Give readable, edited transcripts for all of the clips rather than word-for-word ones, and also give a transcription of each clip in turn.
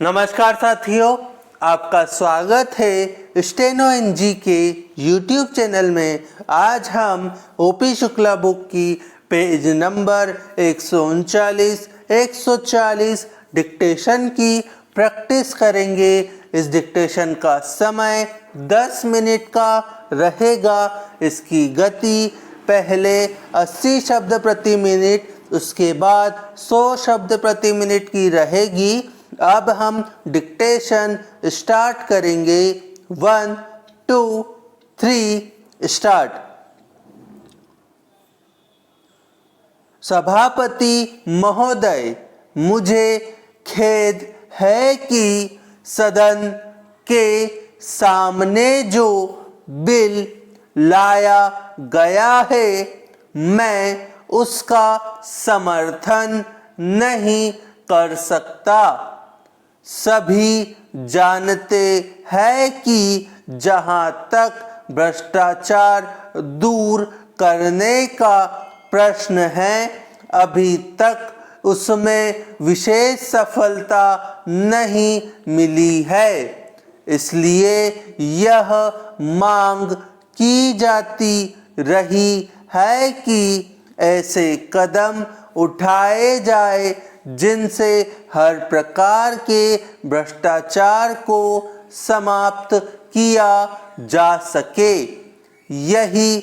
नमस्कार साथियों, आपका स्वागत है स्टेनो एनजी के यूट्यूब चैनल में। आज हम ओपी शुक्ला बुक की पेज नंबर 139, 140 डिक्टेशन की प्रैक्टिस करेंगे। इस डिक्टेशन का समय 10 मिनट का रहेगा। इसकी गति पहले 80 शब्द प्रति मिनट, उसके बाद 100 शब्द प्रति मिनट की रहेगी। अब हम डिक्टेशन स्टार्ट करेंगे। 1, 2, 3 स्टार्ट। सभापति महोदय, मुझे खेद है कि सदन के सामने जो बिल लाया गया है, मैं उसका समर्थन नहीं कर सकता। सभी जानते हैं कि जहां तक भ्रष्टाचार दूर करने का प्रश्न है, अभी तक उसमें विशेष सफलता नहीं मिली है। इसलिए यह मांग की जाती रही है कि ऐसे कदम उठाए जाए जिनसे हर प्रकार के भ्रष्टाचार को समाप्त किया जा सके। यही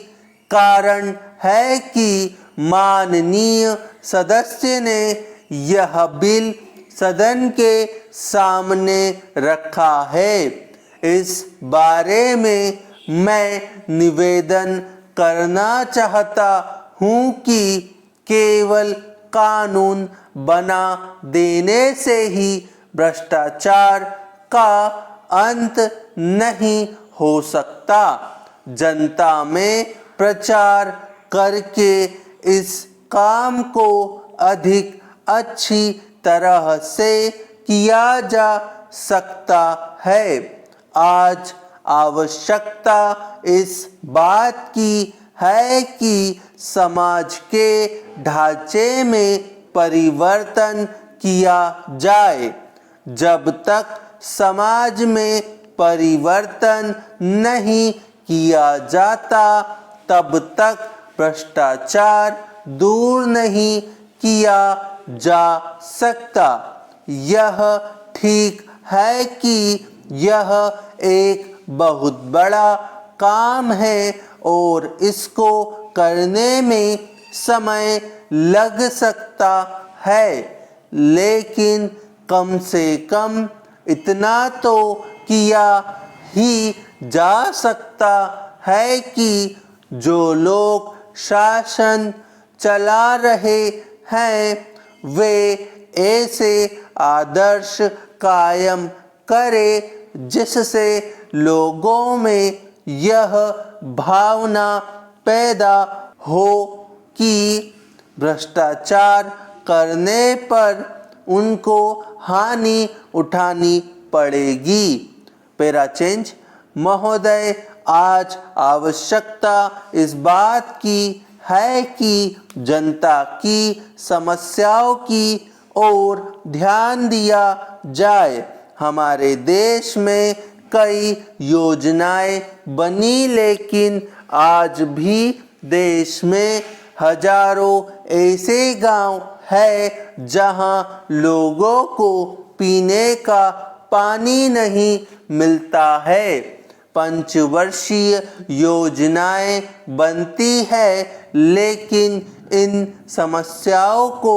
कारण है कि माननीय सदस्य ने यह बिल सदन के सामने रखा है। इस बारे में मैं निवेदन करना चाहता हूं कि केवल कानून बना देने से ही भ्रष्टाचार का अंत नहीं हो सकता। जनता में प्रचार करके इस काम को अधिक अच्छी तरह से किया जा सकता है। आज आवश्यकता इस बात की है कि समाज के ढांचे में परिवर्तन किया जाए। जब तक समाज में परिवर्तन नहीं किया जाता, तब तक भ्रष्टाचार दूर नहीं किया जा सकता। यह ठीक है कि यह एक बहुत बड़ा काम है और इसको करने में समय लग सकता है, लेकिन कम से कम इतना तो किया ही जा सकता है कि जो लोग शासन चला रहे हैं, वे ऐसे आदर्श कायम करे जिससे लोगों में यह भावना पैदा हो कि भ्रष्टाचार करने पर उनको हानि उठानी पड़ेगी। Para change. महोदय, आज आवश्यकता इस बात की है कि जनता की समस्याओं की ओर ध्यान दिया जाए। हमारे देश में कई योजनाएं बनी, लेकिन आज भी देश में हजारों ऐसे गांव हैं जहां लोगों को पीने का पानी नहीं मिलता है। पंचवर्षीय योजनाएं बनती है, लेकिन इन समस्याओं को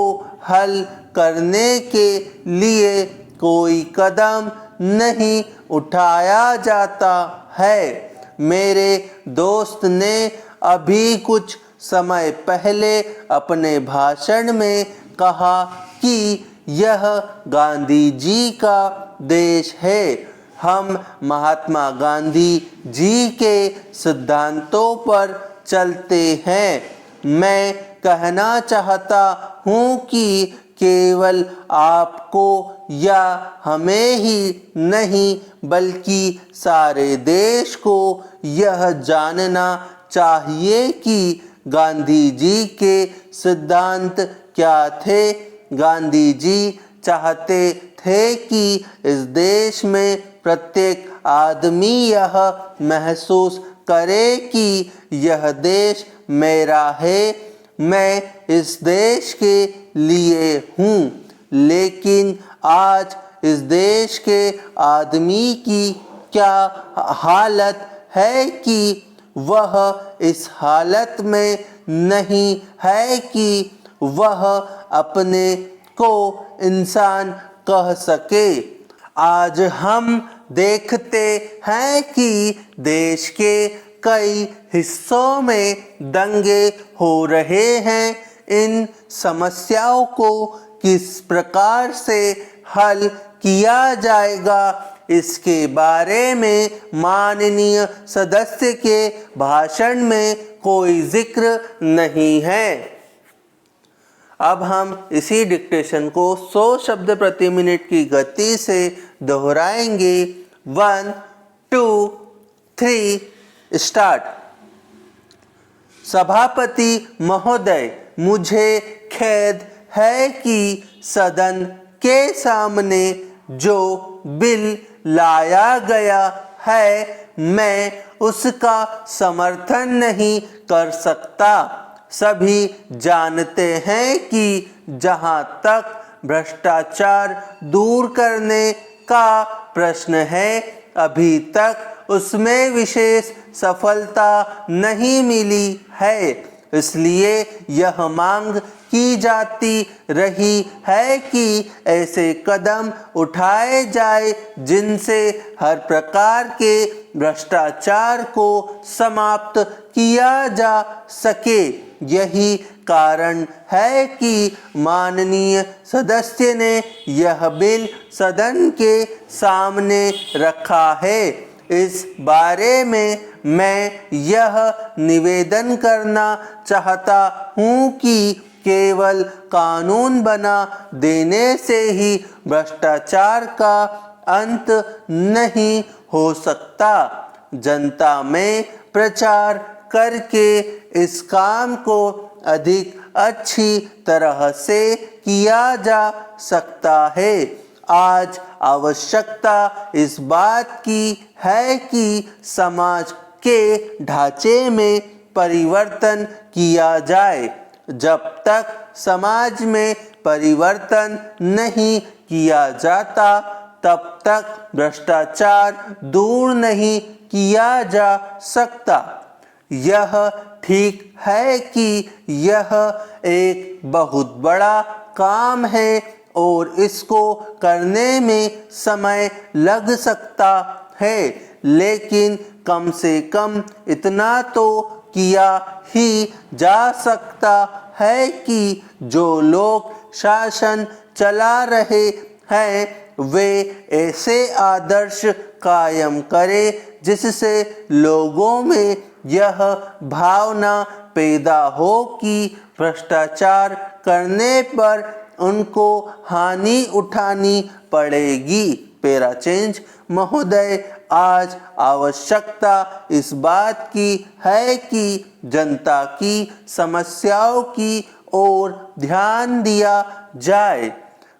हल करने के लिए कोई कदम नहीं उठाया जाता है। मेरे दोस्त ने अभी कुछ समय पहले अपने भाषण में कहा कि यह गांधी जी का देश है। हम महात्मा गांधी जी के सिद्धांतों पर चलते हैं। मैं कहना चाहता हूँ कि केवल आपको या हमें ही नहीं, बल्कि सारे देश को यह जानना चाहिए कि गांधी जी के सिद्धांत क्या थे। गांधी जी चाहते थे कि इस देश में प्रत्येक आदमी यह महसूस करे कि यह देश मेरा है, मैं इस देश के लिए हूँ। लेकिन आज इस देश के आदमी की क्या हालत है कि वह इस हालत में नहीं है कि वह अपने को इंसान कह सके। आज हम देखते हैं कि देश के कई हिस्सों में दंगे हो रहे हैं। इन समस्याओं को किस प्रकार से हल किया जाएगा, इसके बारे में माननीय सदस्य के भाषण में कोई जिक्र नहीं है। अब हम इसी डिक्टेशन को 100 शब्द प्रति मिनट की गति से दोहराएंगे। 1 2 3 स्टार्ट। सभापति महोदय, मुझे खेद है कि सदन के सामने जो बिल लाया गया है मैं उसका समर्थन नहीं कर सकता। सभी जानते हैं कि जहां तक भ्रष्टाचार दूर करने का प्रश्न है, अभी तक उसमें विशेष सफलता नहीं मिली है। इसलिए यह मांग की जाती रही है कि ऐसे कदम उठाए जाए जिनसे हर प्रकार के भ्रष्टाचार को समाप्त किया जा सके। यही कारण है कि माननीय सदस्य ने यह बिल सदन के सामने रखा है। इस बारे में मैं यह निवेदन करना चाहता हूँ कि केवल कानून बना देने से ही भ्रष्टाचार का अंत नहीं हो सकता। जनता में प्रचार करके इस काम को अधिक अच्छी तरह से किया जा सकता है। आज आवश्यकता इस बात की है कि समाज के ढांचे में परिवर्तन किया जाए। जब तक समाज में परिवर्तन नहीं किया जाता तब तक भ्रष्टाचार दूर नहीं किया जा सकता। यह ठीक है कि यह एक बहुत बड़ा काम है और इसको करने में समय लग सकता है, लेकिन कम से कम इतना तो किया ही जा सकता है कि जो लोग शासन चला रहे हैं वे ऐसे आदर्श कायम करें जिससे लोगों में यह भावना पैदा हो कि भ्रष्टाचार करने पर उनको हानि उठानी पड़ेगी। Para change. महोदय, आज आवश्यकता इस बात की है कि जनता की समस्याओं की ओर ध्यान दिया जाए।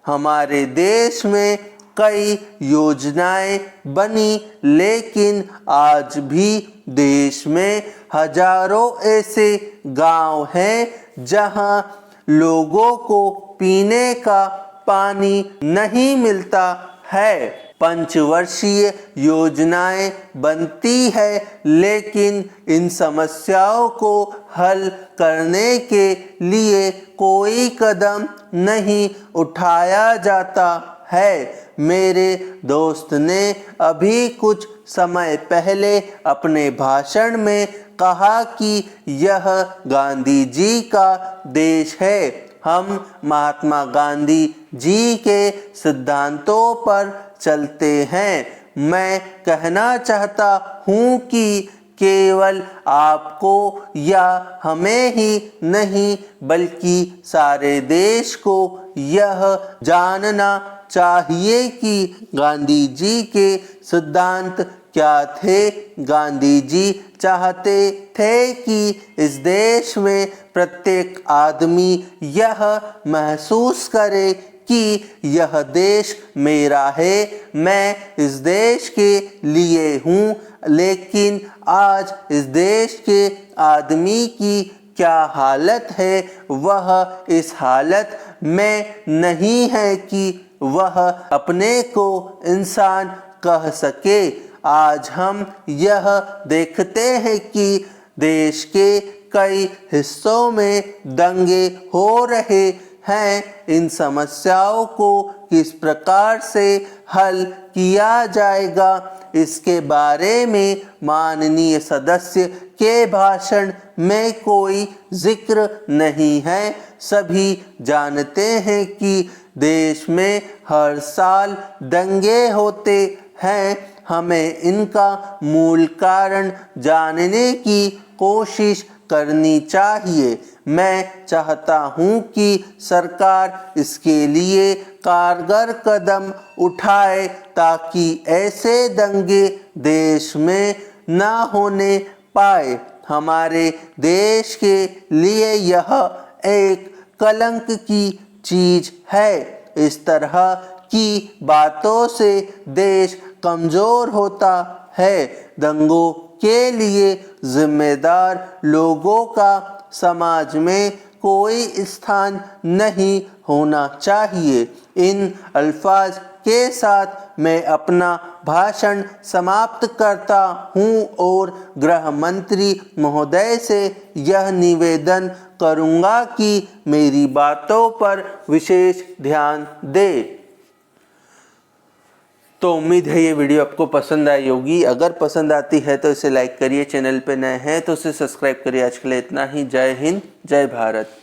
हमारे देश में कई योजनाएं बनी, लेकिन आज भी देश में हजारों ऐसे गांव हैं जहां लोगों को पीने का पानी नहीं मिलता है। पंचवर्षीय योजनाएं बनती है, लेकिन इन समस्याओं को हल करने के लिए कोई कदम नहीं उठाया जाता है। मेरे दोस्त ने अभी कुछ समय पहले अपने भाषण में कहा कि यह गांधी जी का देश है। हम महात्मा गांधी जी के सिद्धांतों पर चलते हैं। मैं कहना चाहता हूँ कि केवल आपको या हमें ही नहीं बल्कि सारे देश को यह जानना चाहिए कि गांधी जी के सिद्धांत क्या थे। गांधी जी चाहते थे कि इस देश में प्रत्येक आदमी यह महसूस करे कि यह देश मेरा है, मैं इस देश के लिए हूँ, लेकिन आज इस देश के आदमी की क्या हालत है, वह इस हालत में नहीं है कि वह अपने को इंसान कह सके। आज हम यह देखते हैं कि देश के कई हिस्सों में दंगे हो रहे हैं। इन समस्याओं को किस प्रकार से हल किया जाएगा, इसके बारे में माननीय सदस्य के भाषण में कोई जिक्र नहीं है। सभी जानते हैं कि देश में हर साल दंगे होते हैं। हमें इनका मूल कारण जानने की कोशिश करनी चाहिए। मैं चाहता हूं कि सरकार इसके लिए कारगर कदम उठाए ताकि ऐसे दंगे देश में न होने पाए। हमारे देश के लिए यह एक कलंक की चीज है। इस तरह की बातों से देश कमजोर होता है। दंगों के लिए जिम्मेदार लोगों का समाज में कोई स्थान नहीं होना चाहिए। इन अल्फाज के साथ मैं अपना भाषण समाप्त करता हूँ और गृह मंत्री महोदय से यह निवेदन करूँगा कि मेरी बातों पर विशेष ध्यान दें। तो उम्मीद है ये वीडियो आपको पसंद आई होगी। अगर पसंद आती है तो इसे लाइक करिए, चैनल पे नए हैं तो इसे सब्सक्राइब करिए। आज के लिए इतना ही। जय हिंद, जय भारत।